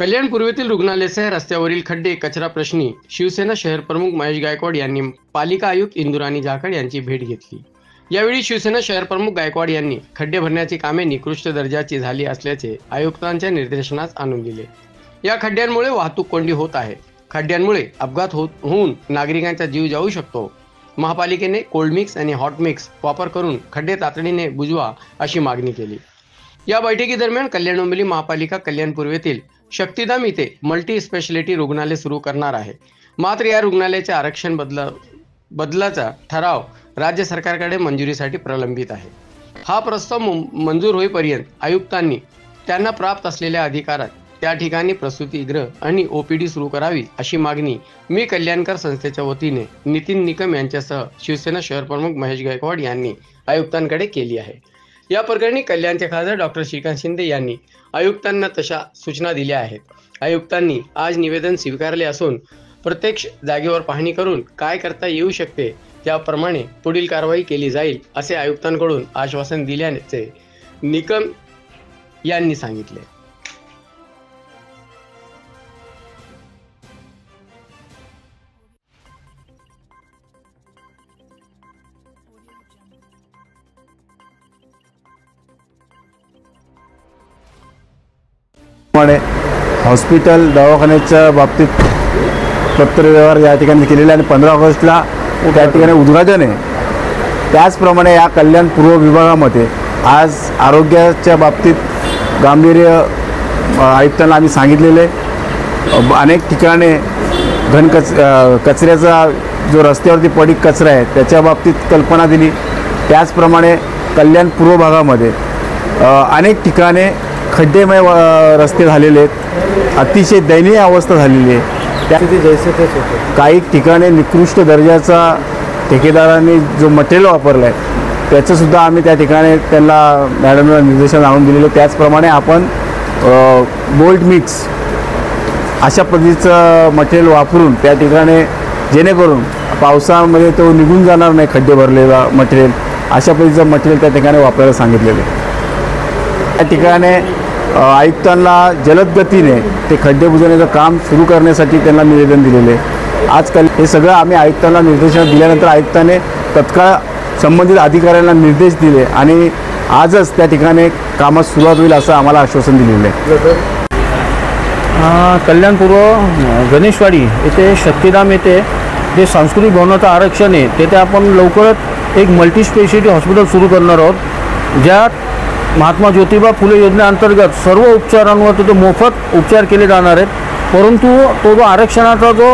कल्याण पूर्वेतील रुग्णालयासह रस्त्यावरील खड्डे कचरा प्रश्नी शिवसेना शहर प्रमुख महेश गायकवाड यांनी पालिका आयुक्त इंदुराणी जाखड यांची भेट घेतली। यावेळी शिवसेना शहर प्रमुख गायकवाड यांनी खड्डे भरण्याची कामे निकृष्ट दर्जाची झाली असल्याचे आयुक्तांच्या निर्देशनास आणून दिले। या खड्ड्यांमुळे वाहतूक कोंडी होत आहे। खड्ड्यांमुळे अपघात होऊन नागरिकांचा जीव जाऊ शकतो। महापालिकेने कोल्ड मिक्स आणि हॉट मिक्स वापर करून खड्डे तातडीने बुजवा अशी मागणी केली। या बैठकीदरम्यान कल्याण डोंबिवली महापालिका कल्याण पूर्वेतील शक्तिधाम इथे मल्टी स्पेशालिटी रुग्णालय सुरू करणार आहे। मात्र या रुग्णालयाचे आरक्षण बदलाचा ठराव राज्य सरकारकडे मंजुरीसाठी प्रलंबित आहे। हा प्रस्ताव मंजूर होईपर्यंत आयुक्तांनी त्यांना प्राप्त असलेल्या अधिकारात त्या ठिकाणी प्रसूतीगृह आणि ओपीडी सुरू करावी अशी मागणी मी कल्याणकर संस्थेच्या वतीने नितीन निकम यांच्यासह शिवसेना शहर प्रमुख महेश गायकवाड यांनी आयुक्तांकडे केली आहे। या प्रकरणी कल्याणचे खासदार डॉक्टर श्रीकांत शिंदे यांनी आयुक्तांना तशा सूचना दिल्या आहेत। आयुक्तांनी आज निवेदन स्वीकारले असून प्रत्यक्ष जागेवर पाहणी करून काय करता येऊ शकते त्याप्रमाणे पुढील कारवाई केली जाईल असे आयुक्तांकडून आश्वासन दिल्याचे निकम यांनी सांगितले। हॉस्पिटल दवाखान्याच्या बाबतीत पत्रव्यवहार या ठिकाणी केलेला आणि 15 ऑगस्टला त्या ठिकाणी उद्घाटन आहे। त्याचप्रमाणे या कल्याण पूर्व विभागामध्ये आज आरोग्याच्या बाबतीत गांभीर्य आयुक्तांना आम्ही सांगितलेले अनेक ठिकाणी कचऱ्याचा जो रस्त्यावरती पडीक कचरा आहे त्याच्या बाबतीत कल्पना दिली। त्याचप्रमाणे कल्याण पूर्व भागामध्ये अनेक ठिकाणी खड्डेमय रस्ते झालेले आहेत, अतिशय दयनीय अवस्था झालेली आहे। काही ठिकाणी निकृष्ट दर्जाचा ठेकेदारांनी जो मटेरियल वापरलं आहे त्याचंसुद्धा आम्ही त्या ठिकाणी त्यांना मॅडमला निर्देशन आणून दिलेले। त्याचप्रमाणे आपण बोल्ट मिक्स अशा पद्धतीचं मटेरियल वापरून त्या ठिकाणी जेणेकरून पावसामध्ये तो निघून जाणार नाही खड्डे भरलेला मटेरियल, अशा पद्धतीचं मटेरियल त्या ठिकाणी वापरायला सांगितलेलं आहे। त्या ठिकाणी आयुक्तांना जलद गतीने ते खड्डे बुजवण्याचं काम सुरू करण्यासाठी त्यांना निवेदन दिलेले आहे। आजकाल हे सगळं आम्ही आयुक्तांना निर्देशन दिल्यानंतर आयुक्ताने तत्काळ संबंधित अधिकाऱ्यांना निर्देश दिले आणि आजच त्या ठिकाणी कामास सुरुवात होईल असं आम्हाला आश्वासन दिलेलं आहे। कल्याणपूर्व गणेशवाडी येथे शक्तिधाम येथे जे सांस्कृतिक भवनाचं आरक्षण आहे तेथे आपण लवकरच एक मल्टी स्पेशालिटी हॉस्पिटल सुरू करणार आहोत, ज्यात महात्मा ज्योतिबा फुले योजनेअंतर्गत सर्व उपचारांवर तिथे मोफत उपचार केले जाणार आहेत। परंतु तो जो आरक्षणाचा जो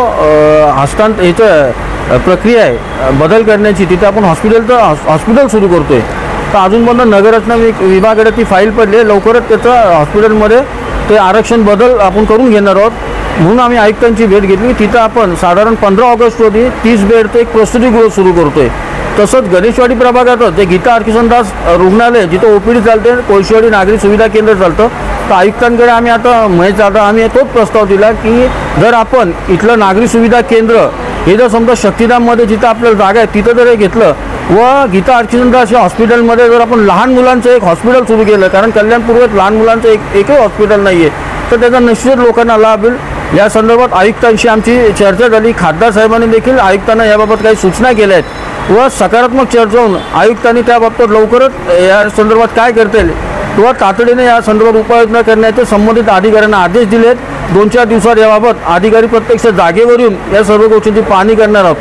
प्रक्रिया आहे बदल करण्याची तिथे आपण हॉस्पिटल सुरू करतोय। तर अजूनपर्यंत नगररचना विभागाकडे ती फाईल पडली आहे, लवकरच त्याचं हॉस्पिटलमध्ये ते आरक्षण बदल आपण करून घेणार आहोत। म्हणून आम्ही आयुक्तांची भेट घेतली। तिथं आपण साधारण 15 ऑगस्ट रोजी 30 बेडचं एक प्रसूतीगृह सुरू करतोय। तसंच गणेशवाडी प्रभागातच जे गीता अर्किसनदास रुग्णालय जिथं ओपीडी चालते, कोळशीवाडी नागरी सुविधा केंद्र चालतं। तर आयुक्तांकडे आम्ही आता आम्ही तोच प्रस्ताव दिला की जर आपण इथलं नागरी सुविधा केंद्र हे जर समजा शक्तिधाममध्ये जिथं आपल्याला जागा आहे तिथं जर हे घेतलं व गीता अर्किसनदास या हॉस्पिटलमध्ये जर आपण लहान मुलांचं एक हॉस्पिटल सुरू केलं, कारण कल्याणपूर्वेत लहान मुलांचं एकही हॉस्पिटल नाही आहे, तर त्याचा निश्चित लोकांना लाभ होईल। या संदर्भात आयुक्तांशी आमची चर्चा झाली। खासदार साहेबांनी देखील आयुक्तांना याबाबत काही सूचना केल्या आहेत व सकारात्मक चर्चा होऊन आयुक्तांनी त्याबाबत लवकरच या संदर्भात काय करता येईल किंवा तातडीने या संदर्भात उपाययोजना करण्याचे संबंधित अधिकाऱ्यांना आदेश दिले आहेत। 2-4 दिवसात याबाबत अधिकारी प्रत्यक्ष जागेवर येऊन या सर्व गोष्टींची पाहणी करणार आहोत।